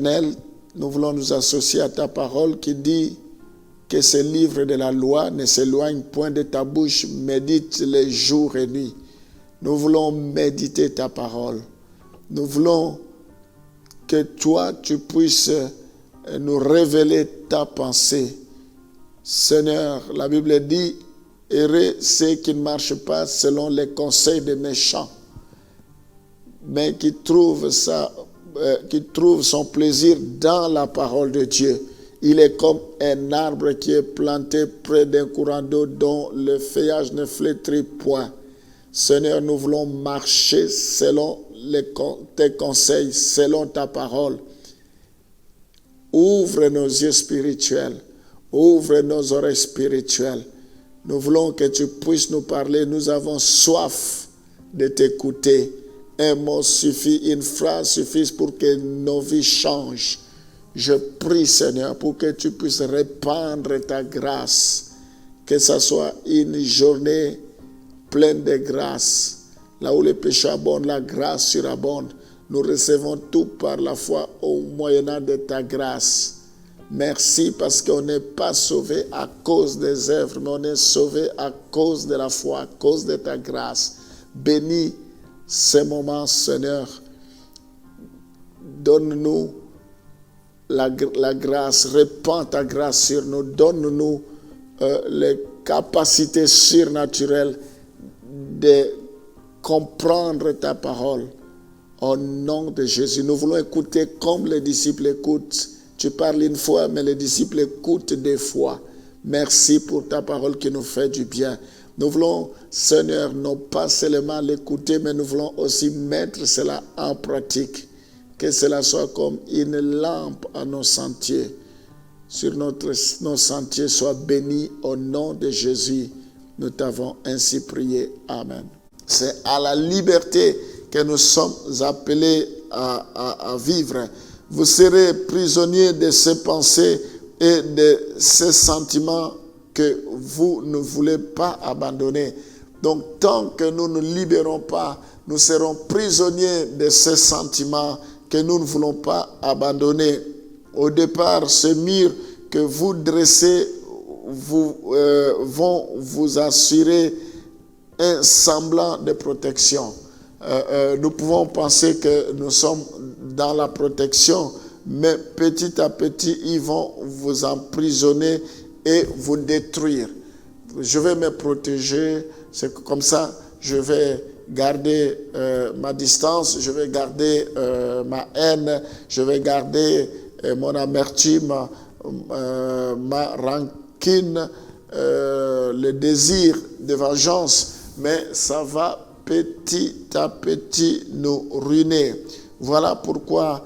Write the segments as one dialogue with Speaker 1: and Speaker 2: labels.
Speaker 1: Éternel, nous voulons nous associer à ta parole qui dit que ce livre de la loi ne s'éloigne point de ta bouche, médite les jours et nuits. Nous voulons méditer ta parole. Nous voulons que toi, tu puisses nous révéler ta pensée. Seigneur, la Bible dit, heureux ceux qui ne marchent pas selon les conseils des méchants, mais qui trouvent son plaisir dans la parole de Dieu. Il est comme un arbre qui est planté près d'un courant d'eau dont le feuillage ne flétrit point. Seigneur, nous voulons marcher selon tes conseils, selon ta parole. Ouvre nos yeux spirituels, ouvre nos oreilles spirituelles. Nous voulons que tu puisses nous parler. Nous avons soif de t'écouter. Un mot suffit, une phrase suffit pour que nos vies changent. Je prie, Seigneur, pour que tu puisses répandre ta grâce, que ce soit une journée pleine de grâce. Là où le péché abonde, la grâce surabonde. Nous recevons tout par la foi au moyen de ta grâce. Merci parce qu'on n'est pas sauvé à cause des œuvres, mais on est sauvé à cause de la foi, à cause de ta grâce. Bénis ces moments, Seigneur. Donne-nous la grâce, répands ta grâce sur nous, donne-nous les capacités surnaturelles de comprendre ta parole. Au nom de Jésus, nous voulons écouter comme les disciples écoutent. Tu parles une fois, mais les disciples écoutent deux fois. Merci pour ta parole qui nous fait du bien. Nous voulons, Seigneur, non pas seulement l'écouter, mais nous voulons aussi mettre cela en pratique. Que cela soit comme une lampe à nos sentiers. Sur nos sentiers, sois béni au nom de Jésus. Nous t'avons ainsi prié. Amen. C'est à la liberté que nous sommes appelés à vivre. Vous serez prisonniers de ces pensées et de ces sentiments que vous ne voulez pas abandonner. Donc, tant que nous ne libérons pas, nous serons prisonniers de ces sentiments que nous ne voulons pas abandonner. Au départ, ce mur que vous dressez vont vous assurer un semblant de protection. Nous pouvons penser que nous sommes dans la protection, mais petit à petit, ils vont vous emprisonner et vous détruire. Je vais me protéger, c'est comme ça, je vais garder ma distance, je vais garder ma haine, je vais garder mon amertume, ma rancune, le désir de vengeance, mais ça va petit à petit nous ruiner. Voilà pourquoi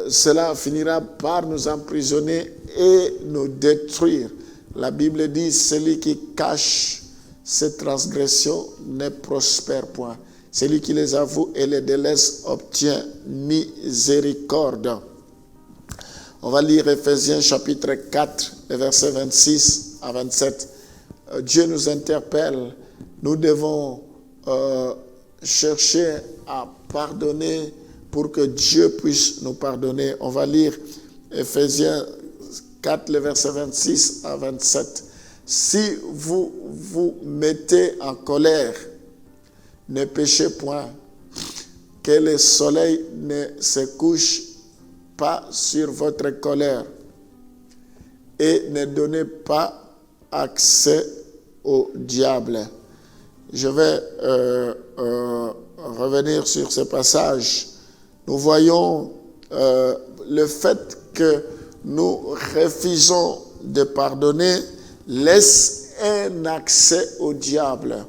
Speaker 1: cela finira par nous emprisonner et nous détruire. La Bible dit, celui qui cache ses transgressions ne prospère point. Celui qui les avoue et les délaisse obtient miséricorde. On va lire Ephésiens chapitre 4, versets 26 à 27. Dieu nous interpelle. Nous devons chercher à pardonner pour que Dieu puisse nous pardonner. On va lire Ephésiens 4, le verset 26 à 27. Si vous vous mettez en colère, ne péchez point, que le soleil ne se couche pas sur votre colère et ne donnez pas accès au diable. Je vais revenir sur ce passage. Nous voyons le fait que nous refusons de pardonner laisse un accès au diable.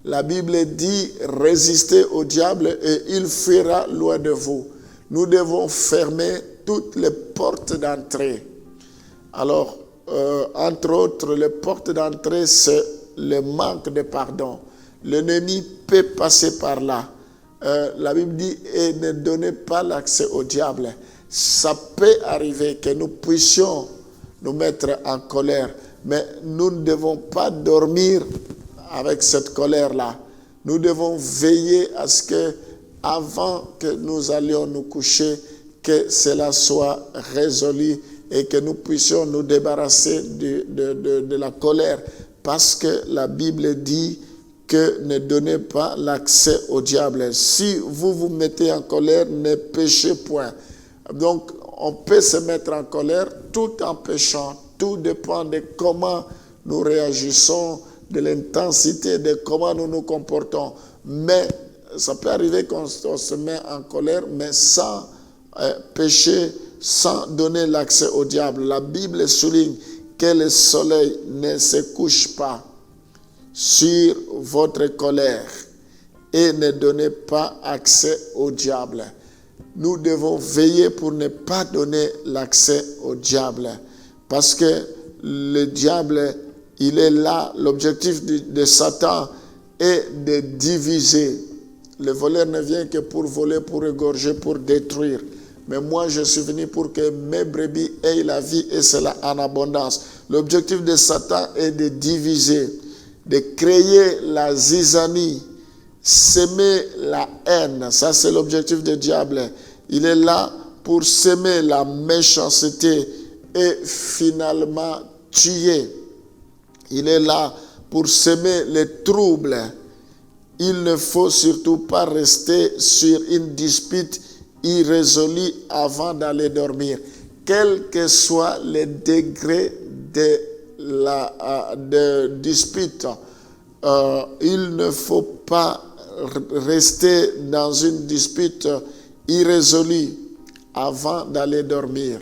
Speaker 1: La Bible dit, résistez au diable et il fuira loin de vous. Nous devons fermer toutes les portes d'entrée. Alors, entre autres, les portes d'entrée, c'est le manque de pardon. L'ennemi peut passer par là. La Bible dit, et ne donnez pas l'accès au diable. Ça peut arriver que nous puissions nous mettre en colère, mais nous ne devons pas dormir avec cette colère-là. Nous devons veiller à ce que, avant que nous allions nous coucher, que cela soit résolu et que nous puissions nous débarrasser de la colère. Parce que la Bible dit que ne donnez pas l'accès au diable. Si vous vous mettez en colère, ne péchez point. Donc, on peut se mettre en colère tout en péchant. Tout dépend de comment nous réagissons, de l'intensité, de comment nous nous comportons. Mais ça peut arriver qu'on se met en colère, mais sans pécher, sans donner l'accès au diable. La Bible souligne que le soleil ne se couche pas sur votre colère et ne donnez pas accès au diable. Nous devons veiller pour ne pas donner l'accès au diable. Parce que le diable, il est là. L'objectif de Satan est de diviser. Le voleur ne vient que pour voler, pour égorger, pour détruire. Mais moi, je suis venu pour que mes brebis aient la vie et cela en abondance. L'objectif de Satan est de diviser, de créer la zizanie, s'aimer la haine. Ça, c'est l'objectif du diable. Il est là pour s'aimer la méchanceté et finalement tuer. Il est là pour s'aimer les troubles. Il ne faut surtout pas rester sur une dispute irrésolue avant d'aller dormir. Quel que soit le degré de dispute, il ne faut pas rester dans une dispute irrésolue avant d'aller dormir.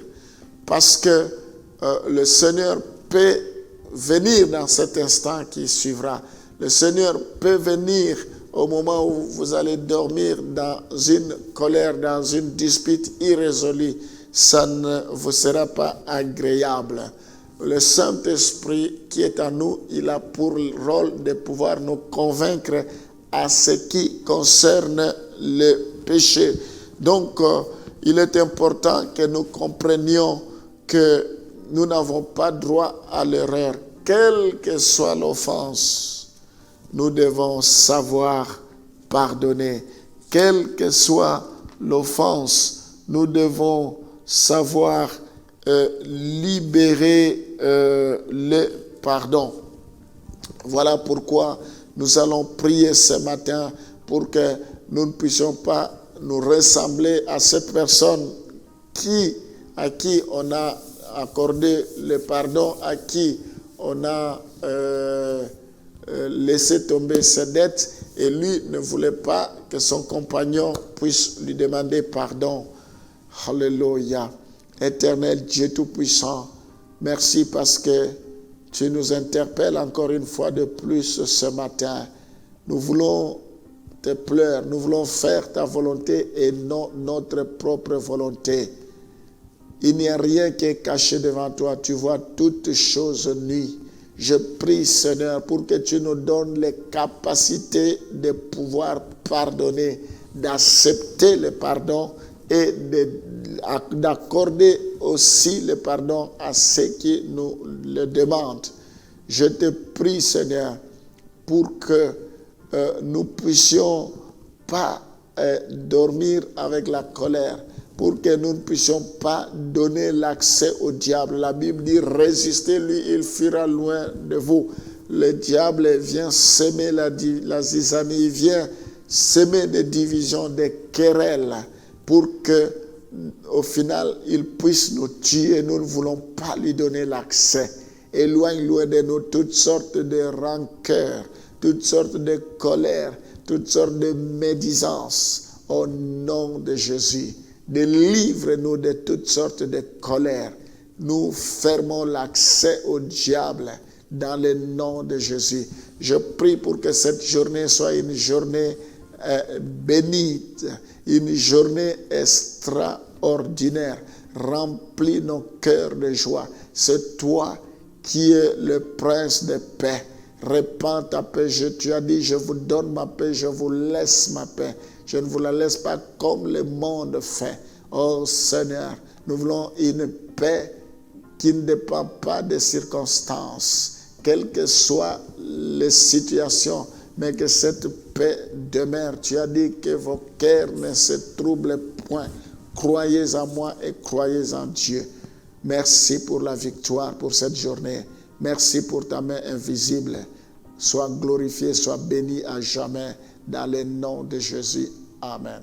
Speaker 1: Parce que le Seigneur peut venir dans cet instant qui suivra. Le Seigneur peut venir au moment où vous allez dormir dans une colère, dans une dispute irrésolue. Ça ne vous sera pas agréable. Le Saint-Esprit qui est en nous, il a pour rôle de pouvoir nous convaincre à ce qui concerne le péché. Donc, il est important que nous comprenions que nous n'avons pas droit à l'erreur. Quelle que soit l'offense, nous devons savoir pardonner. Quelle que soit l'offense, nous devons savoir libérer le pardon. Voilà pourquoi nous allons prier ce matin pour que nous ne puissions pas nous ressembler à cette personne à qui on a accordé le pardon, à qui on a laissé tomber ses dettes et lui ne voulait pas que son compagnon puisse lui demander pardon. Alléluia. Éternel Dieu Tout-Puissant, merci parce que tu nous interpelles encore une fois de plus ce matin. Nous voulons te plaire, nous voulons faire ta volonté et non notre propre volonté. Il n'y a rien qui est caché devant toi, tu vois toutes choses nues. Je prie, Seigneur, pour que tu nous donnes les capacités de pouvoir pardonner, d'accepter le pardon et d'accorder aussi le pardon à ceux qui nous le demandent. Je te prie, Seigneur, pour que nous puissions pas dormir avec la colère, pour que nous ne puissions pas donner l'accès au diable. La Bible dit, résistez-lui, il fuira loin de vous. Le diable vient s'aimer la zizanie, il vient s'aimer des divisions, des querelles, pour que au final, il puisse nous tuer. Nous ne voulons pas lui donner l'accès. Éloigne loin de nous toutes sortes de rancœurs, toutes sortes de colères, toutes sortes de médisances. Au nom de Jésus, délivre-nous de toutes sortes de colères. Nous fermons l'accès au diable dans le nom de Jésus. Je prie pour que cette journée soit une journée bénite, une journée extraordinaire. Remplis nos cœurs de joie. C'est toi qui es le prince de paix. Répands ta paix. Tu as dit, je vous donne ma paix, je vous laisse ma paix. Je ne vous la laisse pas comme le monde fait. Oh Seigneur, nous voulons une paix qui ne dépend pas des circonstances, quelles que soient les situations, mais que cette paix demeure. Tu as dit que vos cœurs ne se troublent point. Croyez en moi et croyez en Dieu. Merci pour la victoire, pour cette journée. Merci pour ta main invisible. Sois glorifié, sois béni à jamais dans le nom de Jésus. Amen.